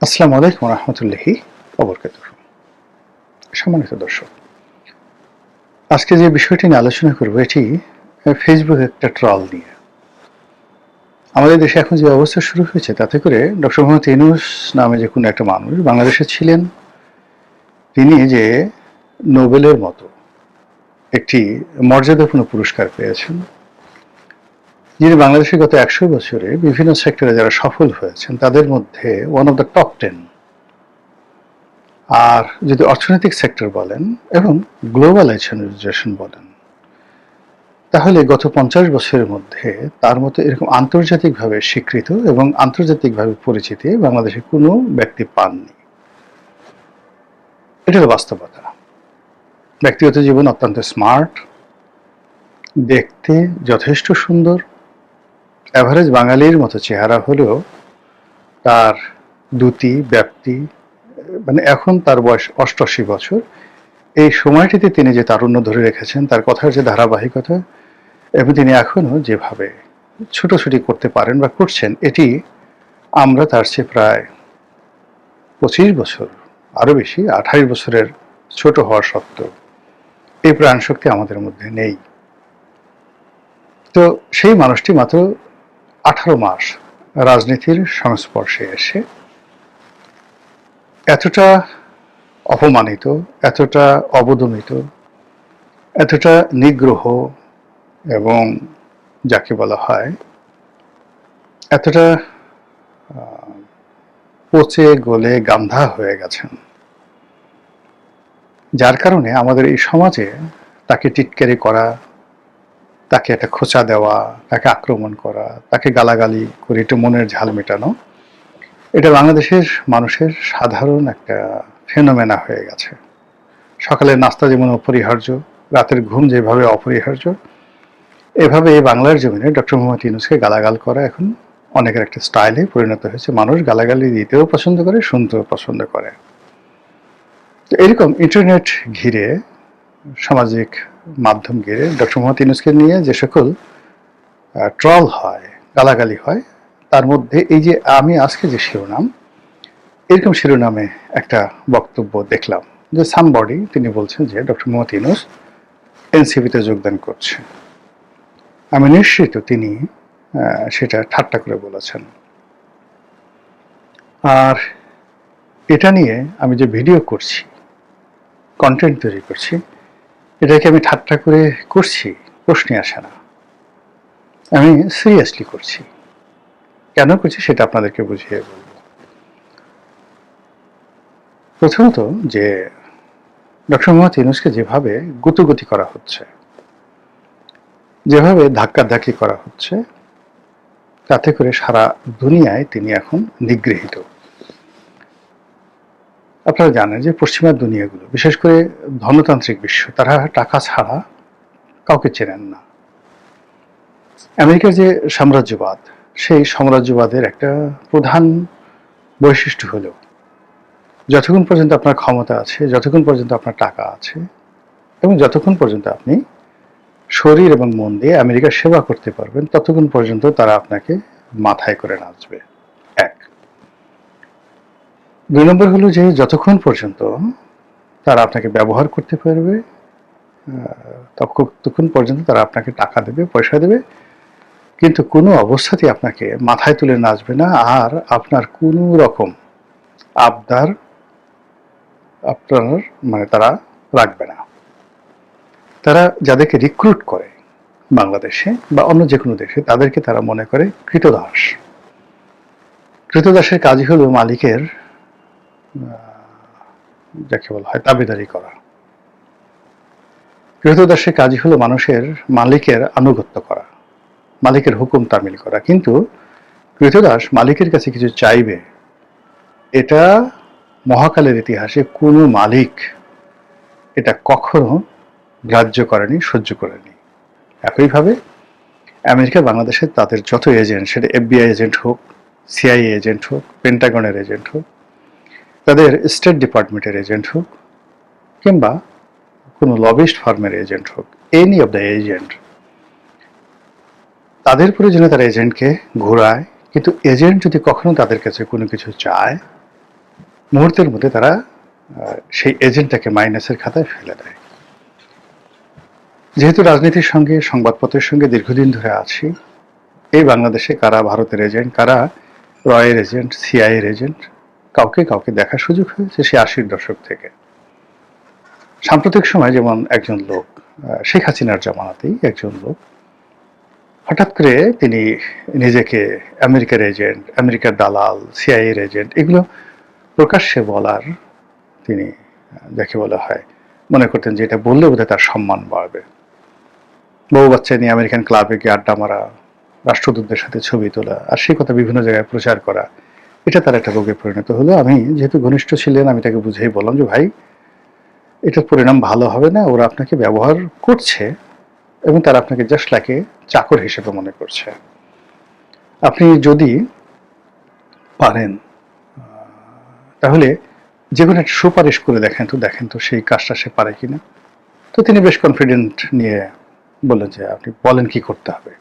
আসসালামু আলাইকুম রহমতুল্লাহি ওবরকাতুহু। সম্মানিত দর্শক, আজকে যে বিষয়টি নিয়ে আলোচনা করব এটি ফেসবুক একটা ট্রল নিয়ে। আমাদের দেশে এখন যে অবস্থা শুরু হয়েছে তাতে করে ডক্টর মোহাম্মদ ইউনূস নামে যে কোনো একটা মানুষ বাংলাদেশে ছিলেন, তিনি যে নোবেলের মতো একটি মর্যাদাপূর্ণ পুরস্কার পেয়েছেন, যিনি বাংলাদেশের গত ১০০ বছরে বিভিন্ন সেক্টরে যারা সফল হয়েছেন তাদের মধ্যে ওয়ান অফ দ্য টপ 10। আর যদি অর্থনৈতিক সেক্টর বলেন এবং গ্লোবালাইজেশন বলেন, তাহলে গত ৫০ বছরের মধ্যে তার মতো এরকম আন্তর্জাতিকভাবে স্বীকৃত এবং আন্তর্জাতিকভাবে পরিচিতি বাংলাদেশে কোনো ব্যক্তি পাননি। এটা হলো বাস্তবতা। ব্যক্তিগত জীবন অত্যন্ত স্মার্ট, দেখতে যথেষ্ট সুন্দর, অ্যাভারেজ বাঙালির মতো চেহারা হলেও তার দ্যুতি ব্যাপ্তি, মানে এখন তার বয়স ৮৮ বছর। এই সময়টিতে তিনি যে তারুণ্য ধরে রেখেছেন, তার কথার যে ধারাবাহিকতা, এবং তিনি এখনো যেভাবে ছুটোছুটি করতে পারেন বা করছেন, এটি আমরা তার চেয়ে প্রায় ২৫ বছর, আরও বেশি ২৮ বছরের ছোট হওয়া সত্ত্বেও এই প্রাণশক্তি আমাদের মধ্যে নেই। তো সেই মানুষটি মাত্র ১৮ মাস রাজনীতির সংস্পর্শে এসে এতটা অপমানিত, এতটা অবদমিত, এতটা নিগ্রহ এবং যাকে বলা হয় এতটা পচে গলে গান্ধা হয়ে গেছেন, যার কারণে আমাদের এই সমাজে তাকে টিটকারি করা, তাকে একটা খোঁচা দেওয়া, তাকে আক্রমণ করা, তাকে গালাগালি করে একটু মনের ঝাল মেটানো, এটা বাংলাদেশের মানুষের সাধারণ একটা ফেনোমেনা হয়ে গেছে। সকালের নাস্তা যেমন অপরিহার্য, রাতের ঘুম যেভাবে অপরিহার্য, এভাবে এই বাংলার জমিনে ডক্টর মোহাম্মদ ইউনূসকে গালাগাল করা এখন অনেকের একটা স্টাইলে পরিণত হয়েছে। মানুষ গালাগালি দিতেও পছন্দ করে, শুনতেও পছন্দ করে। তো এরকম ইন্টারনেট ঘিরে, সামাজিক মাধ্যম ঘিরে ডক্টর মোহাম্মদ ইউনূসকে নিয়ে যে সকল ট্রল হয়, গালাগালি হয়, তার মধ্যে এই যে আমি আজকে যে শিরোনাম, এরকম শিরোনামে একটা বক্তব্য দেখলাম যে সামবডি, তিনি বলছেন যে ডক্টর মোহাম্মদ ইউনূস এনসিপিতে যোগদান করছে। আমি নিশ্চিত তিনি সেটা ঠাট্টা করে বলেছেন। আর এটা নিয়ে আমি যে ভিডিও করছি, কন্টেন্ট তৈরি করছি, এটাকে আমি ঠাট্টা করে করছি প্রশ্নে আসে না, আমি সিরিয়াসলি করছি। কেন করছি সেটা আপনাদেরকে বুঝিয়ে বলব। প্রথমত, যে ডক্টর মোহাম্মদ ইউনূসকে যেভাবে গুতোগুতি করা হচ্ছে, যেভাবে ধাক্কাধাক্কি করা হচ্ছে, তাতে করে সারা দুনিয়ায় তিনি এখন নিগৃহীত। আপনারা জানেন যে পশ্চিমা দুনিয়াগুলো, বিশেষ করে ধনতান্ত্রিক বিশ্ব, তারা টাকা ছাড়া কাউকে চেনেন না। আমেরিকার যে সাম্রাজ্যবাদ, সেই সাম্রাজ্যবাদের একটা প্রধান বৈশিষ্ট্য হলো যতক্ষণ পর্যন্ত আপনার ক্ষমতা আছে, যতক্ষণ পর্যন্ত আপনার টাকা আছে, এবং যতক্ষণ পর্যন্ত আপনি শরীর এবং মন দিয়ে আমেরিকার সেবা করতে পারবেন, ততক্ষণ পর্যন্ত তারা আপনাকে মাথায় করে নাচবে। এক। ২ নম্বর হলো যে যতক্ষণ পর্যন্ত তারা আপনাকে ব্যবহার করতে পারবে, ততক্ষণ পর্যন্ত তারা আপনাকে টাকা দেবে, পয়সা দেবে, কিন্তু কোনো অবস্থাতেই আপনাকে মাথায় তুলে নাচবে না। আর আপনার কোনো রকম আবদার আপনার তারা রাখবে না। তারা যাদেরকে রিক্রুট করে বাংলাদেশে বা অন্য যে কোনো দেশে, তাদেরকে তারা মনে করে কৃতদাস। কৃতদাসের কাজই হলো মালিকের, যাকে বলা হয়, দাবিদারি করা। কৃতদাসের কাজই হলো মানুষের মালিকের আনুগত্য করা, মালিকের হুকুম তামিল করা। কিন্তু কৃতদাস মালিকের কাছে কিছু চাইবে, এটা মহাকালের ইতিহাসে কোনো মালিক এটা কখনো গ্রাহ্য করেনি, সহ্য করেনি। একইভাবে আমেরিকা বাংলাদেশে তাদের যত এজেন্ট, সেটা এফবিআই এজেন্ট হোক, সিআইএ এজেন্ট হোক, পেন্টাগনের এজেন্ট হোক, তাদের স্টেট ডিপার্টমেন্টের এজেন্ট হোক, কিংবা কোনো লবিস্ট ফার্মের এজেন্ট হোক, এনি অফ দ্য এজেন্ট, তাদের প্রয়োজনে তারা এজেন্টকে ঘোরায়। কিন্তু এজেন্ট যদি কখনো তাদের কাছে কোনো কিছু চায়, মুহূর্তের মধ্যে তারা সেই এজেন্টটাকে মাইনাসের খাতায় ফেলে দেয়। যেহেতু রাজনীতির সঙ্গে সংবাদপত্রের সঙ্গে দীর্ঘদিন ধরে আছি, এই বাংলাদেশে কারা ভারতের এজেন্ট, কারা রয়ের এজেন্ট, সিআইএর এজেন্ট, কাউকে কাউকে দেখার সুযোগ হয়েছে সে 80-র দশক থেকে। সাম্প্রতিক সময় যেমন একজন লোক, শেখ হাসিনার জামানাতেই একজন লোক হঠাৎ করে তিনি নিজেকে আমেরিকার এজেন্ট, আমেরিকার দালাল, সিআইএর এজেন্ট এগুলো প্রকাশ্যে বলার তিনি যাকে বলা হয় মনে করতেন যে এটা বললে বোধহয় তার সম্মান বাড়বে। বউ বাচ্চা নিয়ে আমেরিকান ক্লাবে গিয়ে আড্ডা মারা, রাষ্ট্রদূতদের সাথে ছবি তোলা আর সেই কথা বিভিন্ন জায়গায় প্রচার করা, এটা তার একটা রোগে পরিণত হলো। আমি যেহেতু ঘনিষ্ঠ ছিলেন, আমি তাকে বুঝেই বললাম যে ভাই, এটার পরিণাম ভালো হবে না, ওরা আপনাকে ব্যবহার করছে এবং তারা আপনাকে জাস্ট লাইক চাকর হিসেবে মনে করছে। আপনি যদি পারেন তাহলে যে কোনো একটা সুপারিশ করে দেখেন তো সেই কাজটা সে পারে কিনা। তো তিনি বেশ কনফিডেন্ট নিয়ে বললেন যে আপনি বলেন কি করতে হবে,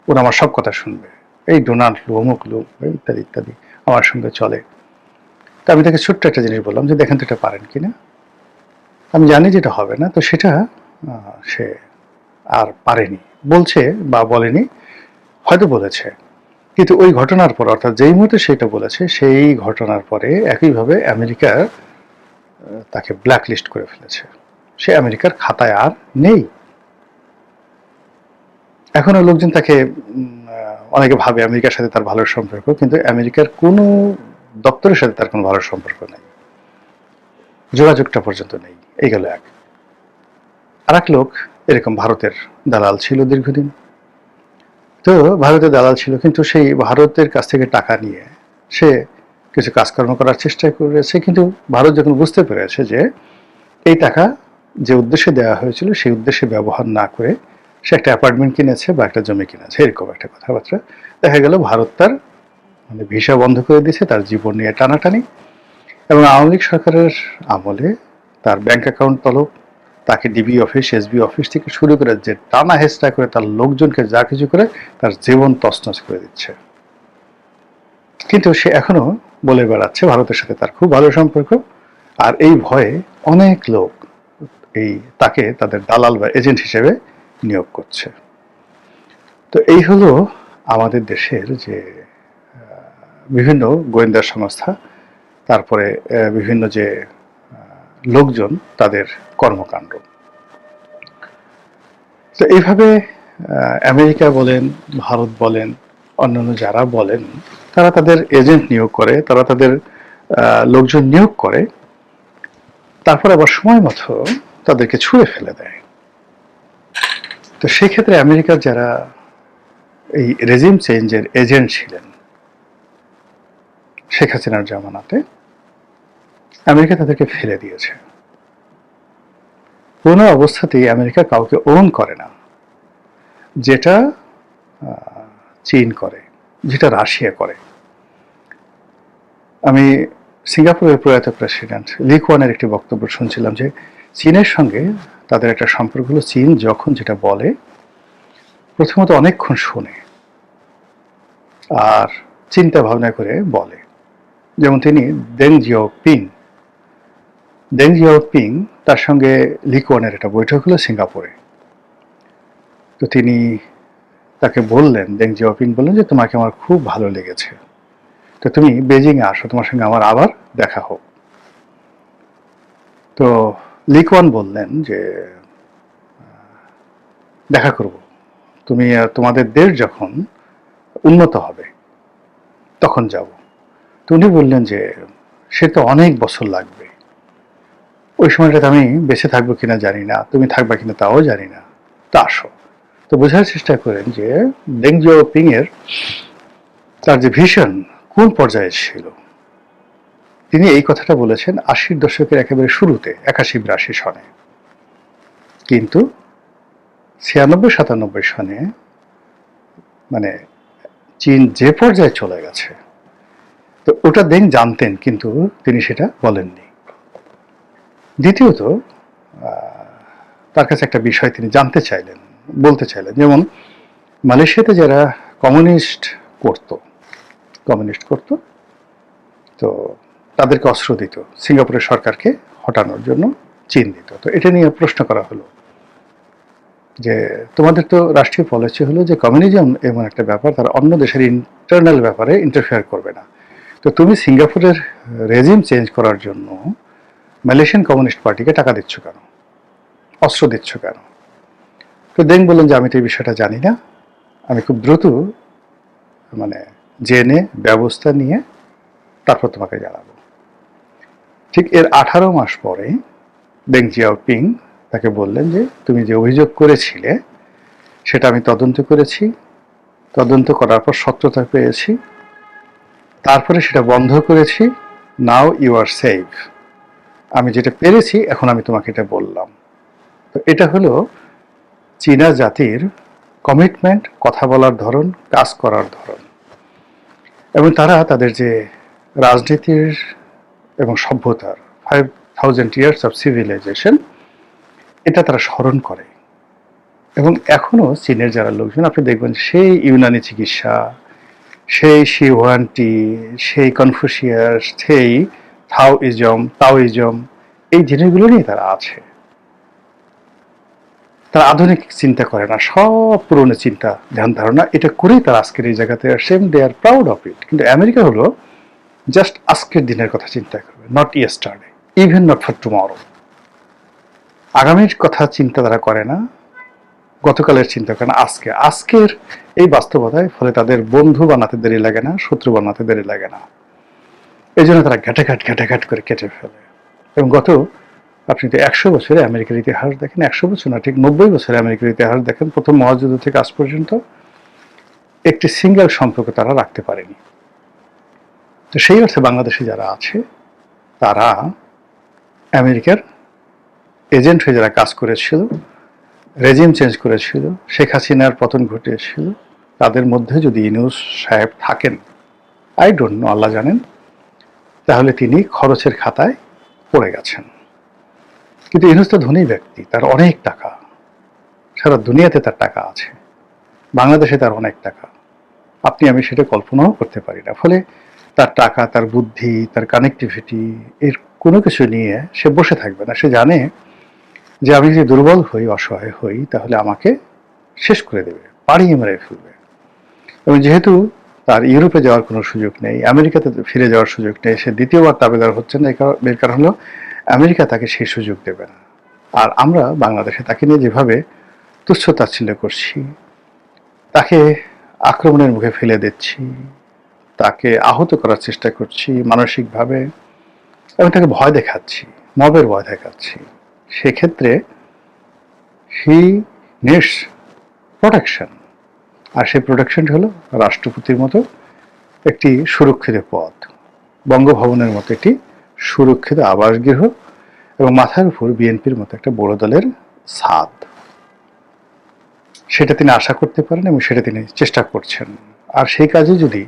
ওরা আমার সব কথা শুনবে, এই ডোনাল্ড লো, অমুক লোক, ইত্যাদি ইত্যাদি আমার সঙ্গে চলে। তো আমি তাকে ছোট্ট একটা জিনিস বললাম যে দেখেন তো এটা পারেন কিনা। আমি জানি যেটা হবে না, তো সেটা সে আর পারেনি, বলছে বা বলেনি, হয়তো বলেছে, কিন্তু ওই ঘটনার পর অর্থাৎ যেই মুহূর্তে সেটা বলেছে সেই ঘটনার পরে একইভাবে আমেরিকা তাকে ব্ল্যাকলিস্ট করে ফেলেছে। সে আমেরিকার খাতায় আর নেই। এখনো লোকজন তাকে অনেকে ভাবে আমেরিকার সাথে তার ভালো সম্পর্ক, কিন্তু আমেরিকার কোনো দপ্তরের সাথে তার কোনো ভালো সম্পর্ক নেই, যোগাযোগটা পর্যন্ত নেই। এই গেল এক। আর এক লোক এরকম ভারতের দালাল ছিল দীর্ঘদিন। তো ভারতের দালাল ছিল, কিন্তু সেই ভারতের কাছ থেকে টাকা নিয়ে সে কিছু কাজকর্ম করার চেষ্টা করেছে, কিন্তু ভারত যখন বুঝতে পেরেছে যে এই টাকা যে উদ্দেশ্যে দেওয়া হয়েছিল সেই উদ্দেশ্যে ব্যবহার না করে সে একটা অ্যাপার্টমেন্ট কিনেছে বা একটা জমি কিনেছে, এরকম একটা কথাবার্তা। দেখা গেল ভারত তার ভিসা বন্ধ করে দিয়েছে, তার জীবন নিয়ে টানাটানি। এবং আওয়ামী লীগ সরকারের আমলে তার ব্যাংক অ্যাকাউন্ট তলব, তাকে ডিবি অফিস, এসবি অফিস থেকে শুরু করে যে টানা হেঁচড়া করে তার লোকজনকে যা কিছু করে তার জীবন তছনছ করে দিচ্ছে। কিন্তু সে এখনো বলে বেড়াচ্ছে ভারতের সাথে তার খুব ভালো সম্পর্ক, আর এই ভয়ে অনেক লোক তাকে তাদের দালাল বা এজেন্ট হিসেবে নিয়োগ করছে। তো এই হলো আমাদের দেশের যে বিভিন্ন গোয়েন্দা সংস্থা, তারপরে বিভিন্ন যে লোকজন, তাদের কর্মকাণ্ড। তো এইভাবে আমেরিকা বলেন, ভারত বলেন, অন্যান্য যারা বলেন, তারা তাদের এজেন্ট নিয়োগ করে, তারা তাদের লোকজন নিয়োগ করে, তারপর আবার সময় মতো তাদেরকে ছুঁড়ে ফেলে দেয়। তো সেক্ষেত্রে আমেরিকার যারা এই রেজিম চেঞ্জের এজেন্ট ছিলেন শেখ হাসিনার জামানাতে, আমেরিকা তাদেরকে ফেলে দিয়েছে। কোনো অবস্থাতেই আমেরিকা কাউকে ওন করে না, যেটা চীন করে, যেটা রাশিয়া করে। আমি সিঙ্গাপুরের প্রয়াত প্রেসিডেন্ট লি কুয়ানের একটি বক্তব্য শুনছিলাম যে চীনের সঙ্গে তাদের একটা সম্পর্ক হলো, চীন যখন যেটা বলে প্রথমত অনেকক্ষণ শোনে আর চিন্তা ভাবনা করে বলে। যেমন তিনি দেং জিয়াওপিং তার সঙ্গে লি কুয়ানের একটা বৈঠক হলো সিঙ্গাপুরে। তো তিনি তাকে বললেন, দেং জিয়াওপিং বললেন যে তোমাকে আমার খুব ভালো লেগেছে, তো তুমি বেজিংয়ে আসো, তোমার সঙ্গে আমার আবার দেখা হোক। তো লি কুয়ান বললেন যে দেখা করব, তুমি তোমাদের দেশ যখন উন্নত হবে তখন যাব। তো উনি বললেন যে সে তো অনেক বছর লাগবে, ওই সময়টাতে আমি বেঁচে থাকবো কিনা জানি না, তুমি থাকবা কিনা তাও জানি না, তা আসো। তো বোঝার চেষ্টা করেন যে দেং জিয়াওপিং এর তার যে ভিশন কোন পর্যায়ে ছিল। তিনি এই কথাটা বলেছেন 80-র দশকের একেবারে শুরুতে, 81-82 সনে। কিন্তু 96-97 সনে মানে চীন যে পর্যায়ে চলে গেছে, তো ওটা দেং জানতেন, কিন্তু তিনি সেটা বলেননি। দ্বিতীয়ত তার কাছে একটা বিষয় তিনি জানতে চাইলেন, বলতে চাইলেন। যেমন মালয়েশিয়াতে যারা কমিউনিস্ট করত, তো তাদেরকে অস্ত্র দিত, সিঙ্গাপুরের সরকারকে হটানোর জন্য চীন দিত। তো এটা নিয়ে প্রশ্ন করা হলো যে তোমাদের তো রাষ্ট্রীয় পলিসি হলো যে কমিউনিজম এমন একটা ব্যাপার, তারা অন্য দেশের ইন্টারনাল ব্যাপারে ইন্টারফেয়ার করবে না, তো তুমি সিঙ্গাপুরের রেজিম চেঞ্জ করার জন্য মালয়েশিয়ান কমিউনিস্ট পার্টিকে টাকা দিচ্ছ কেন, অস্ত্র দিচ্ছ কেন? তো দেং বললেন যে আমি তো এই বিষয়টা জানি না, আমি খুব দ্রুত জেনে ব্যবস্থা নিয়ে তারপর তোমাকে জানাবো। ঠিক এর 18 মাস পরে দেং জিয়াওপিং তাকে বললেন যে তুমি যে অভিযোগ করেছিলে সেটা আমি তদন্ত করেছি, তদন্ত করার পর সত্যতা পেয়েছি, তারপরে সেটা বন্ধ করেছি, নাও ইউ আর সেফ। আমি যেটা পেরেছি এখন আমি তোমাকে এটা বললাম। তো এটা হলো চীনা জাতির কমিটমেন্ট, কথা বলার ধরন, কাজ করার ধরন, এবং তারা তাদের যে রাজনীতির এবং সভ্যতার 5000 ইয়ার্স অফ সিভিলাইজেশন, এটা তারা স্মরণ করে। এবং এখনো চীনের যারা লোকজন, আপনি দেখবেন সেই ইউনানি চিকিৎসা, সেই শিওয়ান্টি, সেই কনফুসিয়াস, সেই তাওইজম, এই জিনিসগুলো নিয়ে তারা আছে। তারা আধুনিক চিন্তা করে না, সব পুরনো চিন্তা ধ্যান ধারণা এটা করেই তারা আজকের এই জায়গাতে আসে, দে আর প্রাউড অফ ইট। কিন্তু আমেরিকা হলো জাস্ট আজকের দিনের কথা চিন্তা করবে, not yesterday, even not for tomorrow. আগামীর কথা চিন্তা তারা করে না, গতকালের চিন্তা করে না, আজকের এই বাস্তবতায় ফলে তাদের বন্ধু বানাতে দেরি লাগে না, শত্রু বানাতে দেরি লাগে না। এই জন্য তারা ঘাটাঘাট করে কেটে ফেলে। এবং আপনি তো 100 বছরে আমেরিকার ইতিহাস দেখেন, 100 বছর না, ঠিক 90 বছরে আমেরিকার ইতিহাস দেখেন, প্রথম মহাযুদ্ধ থেকে আজ পর্যন্ত একটি সিঙ্গেল সম্পর্ক তারা রাখতে পারেনি। তো সেই অর্থে বাংলাদেশে যারা আছে তারা আমেরিকার এজেন্ট হয়ে যারা কাজ করেছিল, রেজিম চেঞ্জ করেছিল, শেখ হাসিনার পতন ঘটিয়েছিল, তাদের মধ্যে যদি ইউনূস সাহেব থাকেন, আই ডোন্ট নো, আল্লাহ জানেন, তাহলে তিনি খরচের খাতায় পড়ে গেছেন। কিন্তু ইউনূস তো ধনী ব্যক্তি, তার অনেক টাকা, সারা দুনিয়াতে তার টাকা আছে, বাংলাদেশে তার অনেক টাকা, আপনি আমি সেটা কল্পনাও করতে পারি না। ফলে তার টাকা, তার বুদ্ধি, তার কানেক্টিভিটি, এর কোনো কিছু নিয়ে সে বসে থাকবে না। সে জানে যে আমি যদি দুর্বল হই, অসহায় হই, তাহলে আমাকে শেষ করে দেবে, পাড়িয়ে মেরে ফেলবে। এবং যেহেতু তার ইউরোপে যাওয়ার কোনো সুযোগ নেই, আমেরিকাতে ফিরে যাওয়ার সুযোগ নেই, সে দ্বিতীয়বার তাবেদার হচ্ছে না, এর কারণ হলো আমেরিকা তাকে সেই সুযোগ দেবে না। আর আমরা বাংলাদেশে তাকে নিয়ে যেভাবে তুচ্ছ তাচ্ছিল্য করছি, তাকে আক্রমণের মুখে ফেলে দিচ্ছি, তাকে আহত করার চেষ্টা করছি মানসিকভাবে, এবং তাকে ভয় দেখাচ্ছি, মবের ভয় দেখাচ্ছি, সেক্ষেত্রে হি নিডস প্রোটেকশন। আর সেই প্রোটেকশনটা হলো রাষ্ট্রপতির মতো একটি সুরক্ষিত পদ, বঙ্গভবনের মতো একটি সুরক্ষিত আবাসগৃহ, এবং মাথার উপর বিএনপির মতো একটা বড় দলের ছাদ। সেটা তিনি আশা করতে পারেন এবং সেটা তিনি চেষ্টা করছেন। আর সেই কাজে যদি